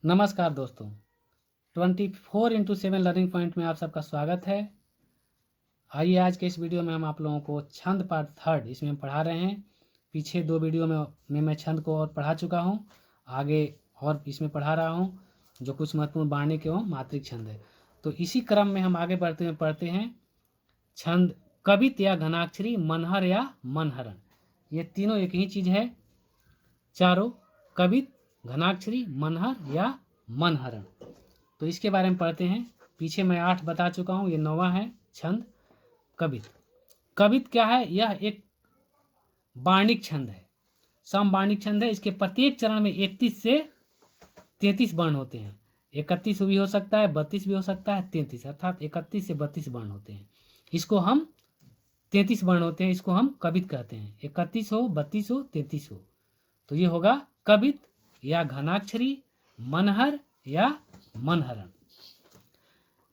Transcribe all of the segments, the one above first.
नमस्कार दोस्तों, 24x7 learning point में आप सबका स्वागत है। आइए आज के इस वीडियो में हम आप लोगों को छंद पार्ट थर्ड इसमें हम पढ़ा रहे हैं। पीछे दो वीडियो में मैं छंद को और पढ़ा चुका हूं, आगे और इसमें पढ़ा रहा हूं जो कुछ महत्वपूर्ण वार्णिक एवं मात्रिक छंद है। तो इसी क्रम में हम आगे बढ़ते हुए पढ़ते हैं छंद कवित या घनाक्षरी, मनहर या मनहरण। ये तीनों एक ही चीज है, चारों कवित, घनाक्षरी, मनहर या मनहरण। तो इसके बारे में पढ़ते हैं। पीछे मैं 8 बता चुका हूं, ये 9वां है छंद कवित। कवित क्या है? यह एक वार्णिक छंद है, समवार्णिक छंद है। इसके प्रत्येक चरण में 31 से 33 वर्ण होते हैं। 31 भी हो सकता है, 32 भी हो सकता है, 33 अर्थात 31 से 32 वर्ण होते हैं। इसको हम 33 वर्ण होते हैं, इसको हम कवित कहते हैं। 31 हो, 32 हो, 33 हो, तो ये होगा कवित या घनाक्षरी, मनहर या मनहरण।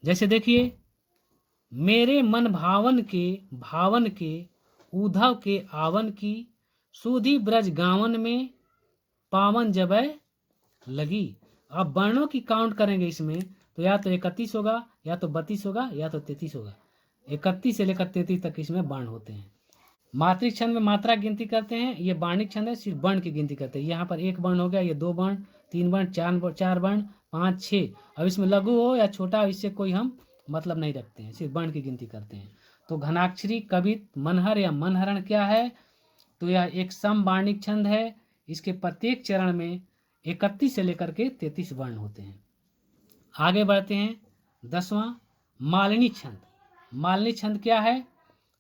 जैसे देखिए, मेरे मन भावन के उद्धव के आवन की, सुधी ब्रज गावन में पावन जबै लगी। अब वर्णों की काउंट करेंगे इसमें, तो या तो 31 होगा, या तो 32 होगा, या तो 33 होगा। 31 से लेकर 33 तक इसमें वर्ण होते हैं। मात्रिक छंद में मात्रा गिनती करते हैं, ये वार्णिक छंद है, सिर्फ वर्ण की गिनती करते हैं। यहाँ पर 1 वर्ण हो गया, ये 2 वर्ण, 3 वर्ण, 4 वर्ण, 5, 6। अब इसमें लघु हो या छोटा हो, इससे कोई हम मतलब नहीं रखते हैं, सिर्फ वर्ण की गिनती करते हैं। तो घनाक्षरी, कवित, मनहर या मनहरण क्या है? तो यह एक समवार्णिक छंद है। इसके प्रत्येक चरण में 31 से लेकर के 33 वर्ण होते हैं। आगे बढ़ते हैं। 10वां मालिनी छंद। मालिनी छंद क्या है?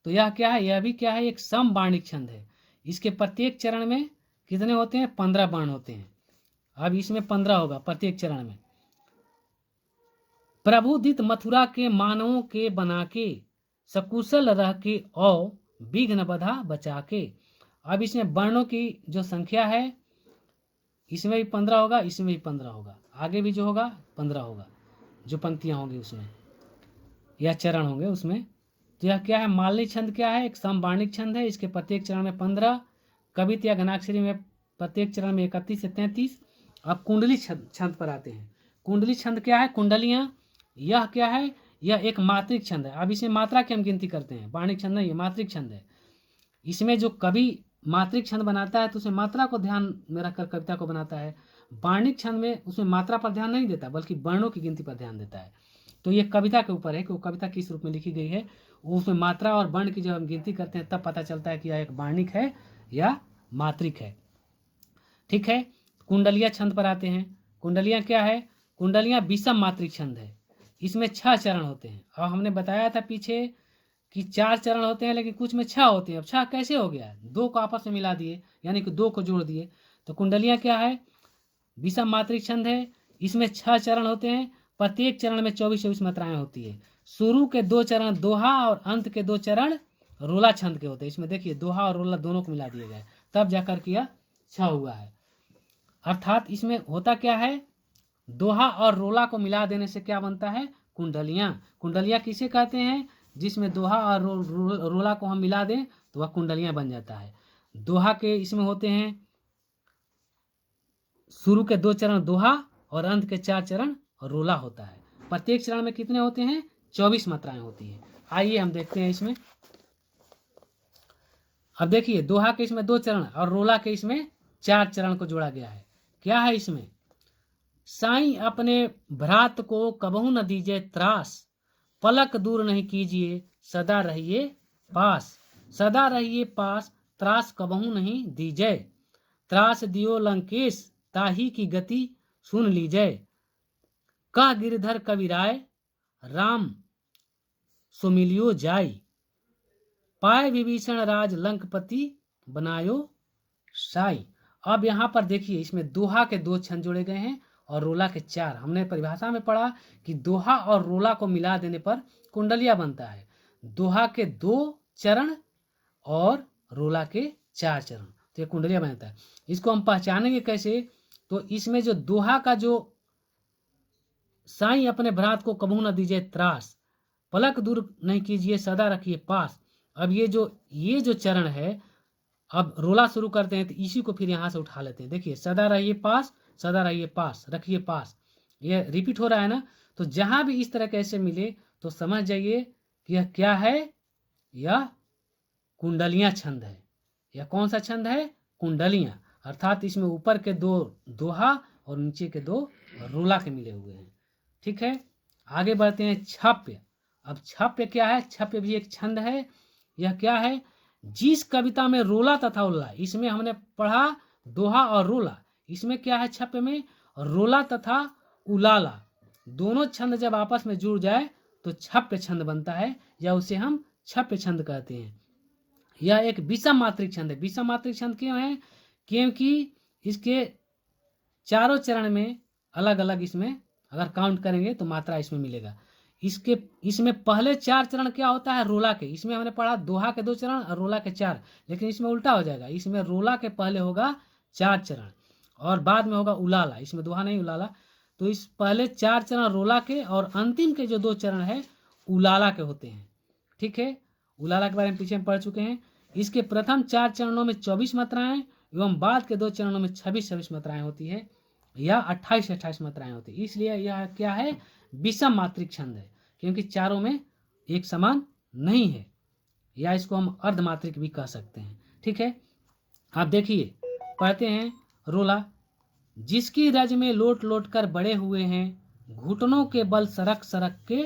तो यह क्या है? यह भी क्या है? एक समवार्णिक छंद है। इसके प्रत्येक चरण में कितने होते हैं? 15 वर्ण होते हैं। अब इसमें 15 होगा प्रत्येक चरण में। प्रभुदित मथुरा के मानवों के बना के, सकुशल रह के औ विघ्न बधा बचा के। अब इसमें वर्णों की जो संख्या है, इसमें भी 15 होगा, इसमें भी 15 होगा, आगे भी जो होगा 15 होगा, जो पंक्तियां होंगी उसमें या चरण होंगे उसमें। तो यह क्या है? मालिनी छंद क्या है? एक समवार्णिक छंद है। इसके प्रत्येक चरण में 15, कवित या घनाक्षरी में प्रत्येक चरण में 31 से 33। अब कुंडली छंद पर आते हैं। कुंडली छंद क्या है? कुंडलियां, यह क्या है? यह एक मात्रिक छंद है। अब इसमें मात्रा की हम गिनती करते हैं, वार्णिक छंद नहीं, ये मात्रिक छंद है। इसमें जो कवि मात्रिक छंद बनाता है तो उसमें मात्रा को ध्यान में रखकर कविता को बनाता है। वार्णिक छंद में उसमें मात्रा पर ध्यान नहीं देता, बल्कि वर्णों की गिनती पर ध्यान देता है। तो ये कविता के ऊपर है कि वो कविता किस रूप में लिखी गई है। उसमें मात्रा और वर्ण की जब हम गिनती करते हैं तब पता चलता है कि यह एक वार्णिक है या मात्रिक है। ठीक है, कुंडलिया छंद पर आते हैं। कुंडलियां क्या है? कुंडलियां विषम मात्रिक छंद है। इसमें 6 चरण होते हैं। और हमने बताया था पीछे कि 4 चरण होते हैं, लेकिन कुछ में 6 होते हैं। अब 6 कैसे हो गया? 2 को आपस में मिला दिए, यानी कि 2 को जोड़ दिए। तो कुंडलियां क्या है? विषम मात्रिक छंद है। इसमें 6 चरण होते हैं। प्रत्येक चरण में 24-24 मात्राएं होती है। शुरू के 2 चरण दोहा और अंत के 2 चरण रोला छंद के होते हैं। इसमें देखिए दोहा और रोला दोनों को मिला दिए गए, तब जाकर के यह 6 हुआ है। अर्थात इसमें होता क्या है? दोहा और रोला को मिला देने से क्या बनता है? कुंडलियां। कुंडलियां किसे कहते हैं? जिसमें दोहा और रोला को हम मिला दें तो वह कुंडलियां बन जाता है। दोहा के इसमें होते हैं शुरू के 2 चरण दोहा और अंत के 4 चरण रोला होता है। प्रत्येक चरण में कितने होते हैं? 24 मात्राएं होती है। आइए हम देखते हैं इसमें। अब देखिए, दोहा के इसमें 2 चरण और रोला के इसमें 4 चरण को जोड़ा गया है। क्या है इसमें? साईं अपने भ्रात को कबहू न दीजिए त्रास, पलक दूर नहीं कीजिए सदा रहिए पास। सदा रहिए पास, त्रास कबहू नहीं दीजिए। त्रास दियो लंकेश, ताही की गति सुन लीजिए। कह गिरधर कविराय, राम सुमिलियो जाय। पाए विभीषण राज लंकपति, बनायो साई। अब यहाँ पर देखिए, इसमें दोहा के 2 छंद जोड़े गए हैं और रोला के 4। हमने परिभाषा में पढ़ा कि दोहा और रोला को मिला देने पर कुंडलिया बनता है। दोहा के 2 चरण और रोला के 4 चरण, तो ये कुंडलिया बनता है। इसको हम पहचानेंगे कैसे? तो इसमें जो दोहा का जो साईं अपने भ्रात को कबहू न दीजिए त्रास, पलक दूर नहीं कीजिए सदा रखिए पास। अब ये जो चरण है, अब रोला शुरू करते हैं तो इसी को फिर यहाँ से उठा लेते हैं। देखिए, सदा रहिए पास, सदा रहिए पास, रखिए पास। ये रिपीट हो रहा है ना, तो जहां भी इस तरह कैसे मिले तो समझ जाइए कि यह क्या है, यह कुंडलियां छंद है। यह कौन सा छंद है? कुंडलियां, अर्थात इसमें ऊपर के दो दोहा और नीचे के दो रूला के मिले हुए हैं। ठीक है, आगे बढ़ते हैं छप्य। अब छप्य क्या है? छप्य भी एक छंद है। यह क्या है? जिस कविता में रोला तथा उल्ला, इसमें हमने पढ़ा दोहा और रोला, इसमें क्या है छप्य में? रोला तथा उलाला दोनों छंद जब आपस में जुड़ जाए तो छप्य छंद बनता है, या उसे हम छप्य छंद कहते हैं। यह एक विषम मात्रिक छंद है। विषम मात्रिक छंद क्यों है? क्योंकि इसके चारों चरण में अलग अलग, इसमें अगर काउंट करेंगे तो मात्रा इसमें मिलेगा। इसमें पहले 4 चरण क्या होता है? रोला के। इसमें हमने पढ़ा दोहा के 2 चरण और रोला के 4, लेकिन इसमें उल्टा हो जाएगा। इसमें रोला के पहले होगा 4 चरण और बाद में होगा उलाला। इसमें दोहा नहीं, उलाला। तो इस पहले 4 चरण रोला के और अंतिम के जो 2 चरण है उलाला के होते हैं। ठीक है, उलाला के बारे में पीछे हम पढ़ चुके हैं। इसके प्रथम 4 चरणों में 24 मात्राएं एवं बाद के 2 चरणों में 26 मात्राएं होती है, या 28 मात्राएं होती है। इसलिए यह क्या है? विषम मात्रिक छंद है, क्योंकि चारों में एक समान नहीं है, या इसको हम अर्धमात्रिक भी कह सकते हैं। ठीक है, आप देखिए पढ़ते हैं रोला। जिसकी रज में लोट लोट कर बड़े हुए हैं, घुटनों के बल सरक सरक के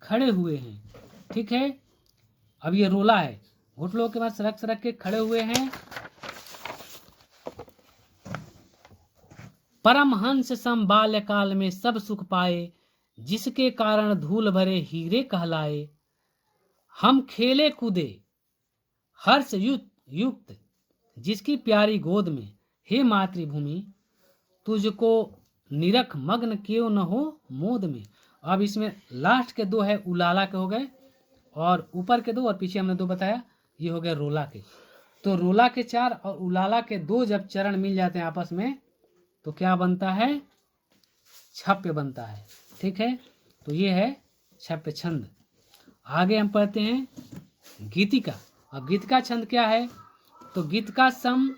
खड़े हुए हैं। ठीक है, अब ये रोला है, घुटनों के बल सरक सरक के खड़े हुए हैं। परमहंस सम बाल्यकाल में सब सुख पाए, जिसके कारण धूल भरे हीरे कहलाए। हम खेले कूदे हर्ष युक्त जिसकी प्यारी गोद में, हे मातृभूमि तुझको निरख मग्न क्यों न हो मोद में। अब इसमें लास्ट के 2 है उलाला के हो गए, और ऊपर के 2 और पीछे हमने 2 बताया, ये हो गए रोला के। तो रोला के 4 और उलाला के 2 जब चरण मिल जाते हैं आपस में तो क्या बनता है? छप्य बनता है। ठीक है, तो ये है छप्य छंद। आगे हम पढ़ते हैं गीतिका। अब गीतिका छंद क्या है? तो गीत का सम,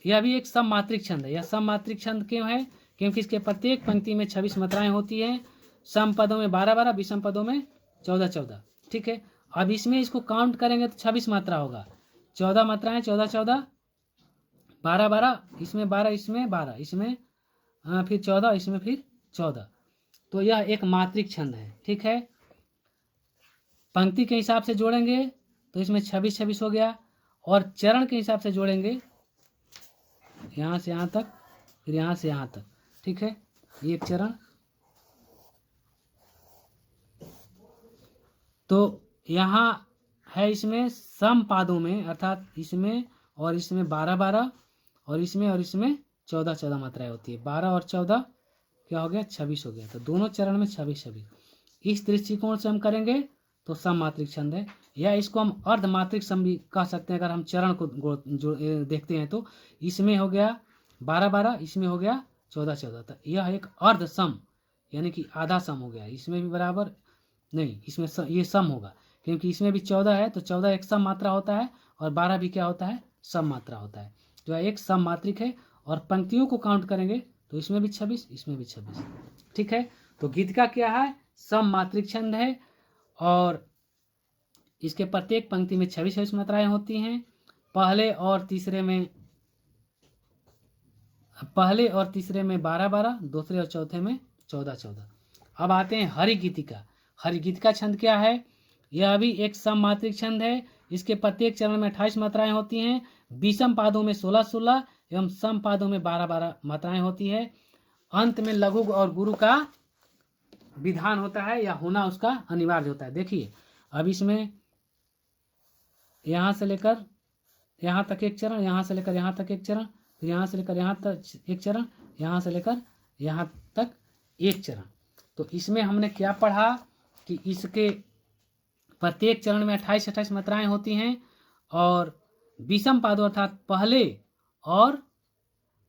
यह भी एक सम मात्रिक छंद है। यह सम मात्रिक छंद क्यों है? क्योंकि इसके प्रत्येक पंक्ति में 26 मात्राएं होती हैं। सम पदों में 12-12, विषम पदों में 14-14। ठीक है, अब इसमें इसको काउंट करेंगे तो 26 मात्रा होगा। 14 मात्राएं, 14-14, 12-12, इसमें 12, इसमें 12, इसमें फिर 14, इसमें फिर 14। तो यह एक मात्रिक छंद है। ठीक है, पंक्ति के हिसाब से जोड़ेंगे तो इसमें 26-26 हो गया, और चरण के हिसाब से जोड़ेंगे यहाँ से यहाँ तक, फिर यहाँ से यहाँ तक। ठीक है, एक चरण। तो यहाँ है इसमें सम पादों में, अर्थात इसमें और इसमें 12-12, और इसमें 14-14 मात्राएं होती है। 12 और 14 क्या हो गया? 26 हो गया। तो दोनों चरण में 26-26। इस दृष्टिकोण से हम करेंगे तो सम मात्रिक छंद है, या इसको हम अर्धमात्रिक सम भी कह सकते हैं। अगर हम चरण को देखते हैं तो इसमें हो गया 12-12, इसमें हो गया 14-14, तो यह एक अर्ध सम, यानी कि आधा सम हो गया। इसमें भी बराबर नहीं, इसमें ये सम होगा, क्योंकि इसमें भी 14 है, तो 14 एक सम मात्रा होता है, और 12 भी क्या होता है? सम मात्रा होता है। जो एक सम मात्रिक है, और पंक्तियों को काउंट करेंगे तो इसमें भी 26, इसमें भी 26। ठीक है, तो गीत का क्या है? सम मात्रिक छंद है, और इसके प्रत्येक पंक्ति में 26 मात्राएं होती हैं। पहले और तीसरे में 12-12, दूसरे और चौथे में 14-14। अब आते हैं हरिगीतिका। हरिगीतिका छंद क्या है? यह भी एक सम मात्रिक छंद है। इसके प्रत्येक चरण में 28 मात्राएं होती हैं। विषम पादों में 16-16 एवं सम पादों में 12-12 मात्राएं होती है। अंत में लघु और गुरु का विधान होता है, या होना उसका अनिवार्य होता है। देखिए, अब इसमें यहाँ से लेकर यहाँ तक एक चरण, यहाँ से लेकर यहाँ तक एक चरण, फिर यहाँ से लेकर यहाँ तक एक चरण, यहाँ से लेकर यहाँ तक एक चरण। तो इसमें हमने क्या पढ़ा कि इसके प्रत्येक चरण में 28-28 मात्राएं होती हैं, और विषम पादों अर्थात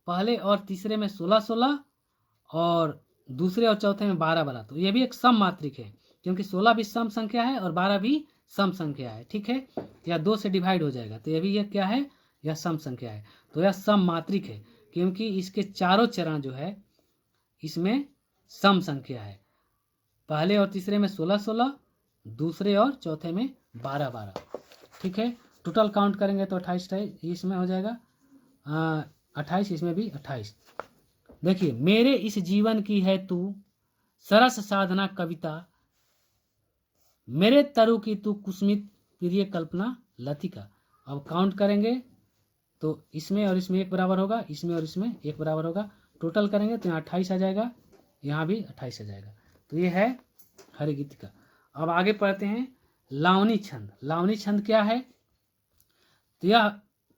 पहले और तीसरे में 16-16, और दूसरे और चौथे में 12-12। तो यह भी एक सम मात्रिक है, क्योंकि 16 भी सम संख्या है और 12 भी सम संख्या है। ठीक है, या 2 से डिवाइड हो जाएगा, तो यह क्या है? यह सम संख्या है। तो यह सम मात्रिक है, क्योंकि इसके चारों चरण जो है इसमें सम संख्या है। पहले और तीसरे में 16-16, दूसरे और चौथे में 12-12। ठीक है, टोटल काउंट करेंगे तो 28 इसमें हो जाएगा, 28, इसमें भी 28। देखिए, मेरे इस जीवन की है तू सरस साधना कविता, मेरे तरु की तू कुसुमित प्रिय कल्पना लतिका। अब काउंट करेंगे तो इसमें और इसमें एक बराबर होगा, इसमें और इसमें एक बराबर होगा, टोटल करेंगे तो यहाँ 28 आ जाएगा, यहाँ भी 28 आ जाएगा। तो ये है हरिगीतिका। अब आगे पढ़ते हैं लावनी छंद। लावनी छंद क्या है? तो यह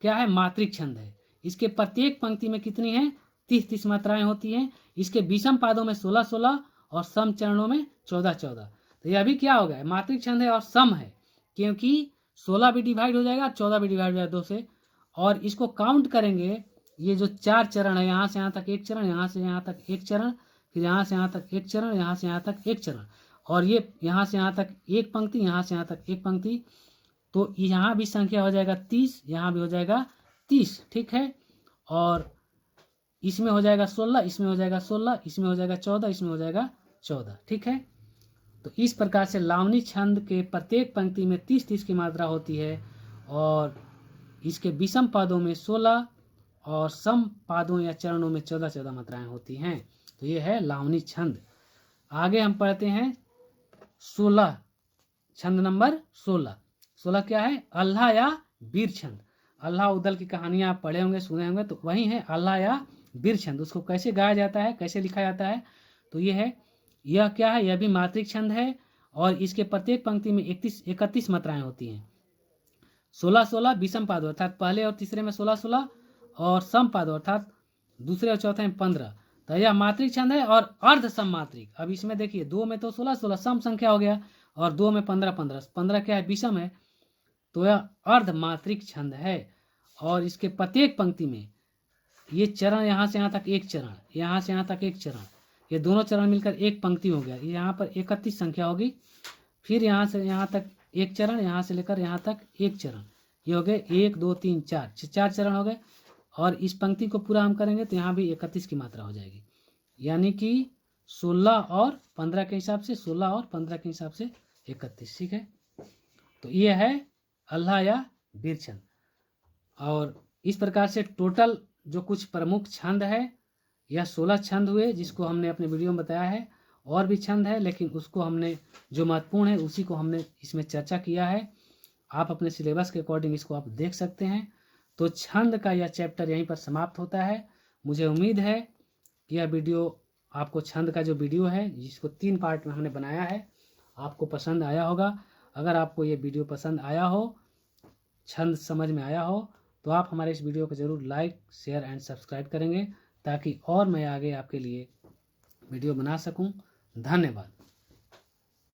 क्या है? मात्रिक छंद है। इसके प्रत्येक पंक्ति में कितनी है? 30-30 मात्राएं होती हैं। इसके विषम पादों में 16-16 और सम चरणों में 14-14। तो यह भी क्या हो गया? मात्रिक छंद है और सम है, क्योंकि 16 भी डिवाइड हो जाएगा, 14 भी डिवाइड हो जाएगा 2 से। और इसको काउंट करेंगे, ये जो 4 चरण है, यहाँ से यहाँ तक एक चरण, यहाँ से यहाँ तक एक चरण, फिर यहाँ से यहाँ तक एक चरण, यहाँ से यहाँ तक एक चरण, और ये यहाँ से यहाँ तक एक पंक्ति, यहाँ से यहाँ तक एक पंक्ति। तो यहाँ भी संख्या हो जाएगा 30, यहाँ भी हो जाएगा 30। ठीक है, और इसमें हो जाएगा 16, इसमें हो जाएगा 16, इसमें हो जाएगा 14, इसमें हो जाएगा 14। ठीक है, तो इस प्रकार से लावनी छंद के प्रत्येक पंक्ति में 30-30 की मात्रा होती है, और इसके विषम पादों में 16 और सम पादों या चरणों में 14-14 मात्राएं होती हैं। तो ये है लावनी छंद। आगे हम पढ़ते हैं 16, छंद नंबर 16। 16 क्या है? अल्लाह या वीर छंद। अल्लाह उदल की कहानियां आप पढ़े होंगे, सुने होंगे, तो वही है अल्लाह या वीर छंद। उसको कैसे गाया जाता है, कैसे लिखा जाता है? तो ये है, यह क्या है? यह भी मात्रिक छंद है, और इसके प्रत्येक पंक्ति में 31 मात्राएं होती हैं। 16-16 विषम पाद अर्थात पहले और तीसरे में 16-16, और सम पाद अर्थात दूसरे और चौथे में 15। तो यह मात्रिक छंद है और अर्ध सम मात्रिक। अब इसमें देखिए, 2 में तो 16-16 सम संख्या हो गया, और 2 में 15-15, 15 क्या है? विषम है। तो यह अर्ध मात्रिक छंद है, और इसके प्रत्येक पंक्ति में ये चरण, यहाँ से यहाँ तक एक चरण, यहाँ से यहाँ तक एक चरण, ये दोनों चरण मिलकर एक पंक्ति हो गया। यहाँ पर 31 संख्या होगी, फिर यहाँ से यहाँ तक एक चरण, यहाँ से लेकर यहाँ तक एक चरण, ये हो गए 1 2 3 4, 4 चरण हो गए। और इस पंक्ति को पूरा हम करेंगे तो यहाँ भी 31 की मात्रा हो जाएगी, यानी कि 16 और 15 के हिसाब से, 16 और 15 के हिसाब से 31। ठीक है, तो ये है अल्लाह या वीर छंद। और इस प्रकार से टोटल जो कुछ प्रमुख छंद है, यह 16 छंद हुए, जिसको हमने अपने वीडियो में बताया है। और भी छंद है, लेकिन उसको हमने, जो महत्वपूर्ण है उसी को हमने इसमें चर्चा किया है। आप अपने सिलेबस के अकॉर्डिंग इसको आप देख सकते हैं। तो छंद का यह चैप्टर यहीं पर समाप्त होता है। मुझे उम्मीद है कि यह वीडियो आपको, छंद का जो वीडियो है जिसको 3 पार्ट में हमने बनाया है, आपको पसंद आया होगा। अगर आपको ये वीडियो पसंद आया हो, छंद समझ में आया हो, तो आप हमारे इस वीडियो को ज़रूर लाइक, शेयर एंड सब्सक्राइब करेंगे, ताकि और मैं आगे आपके लिए वीडियो बना सकूं। धन्यवाद।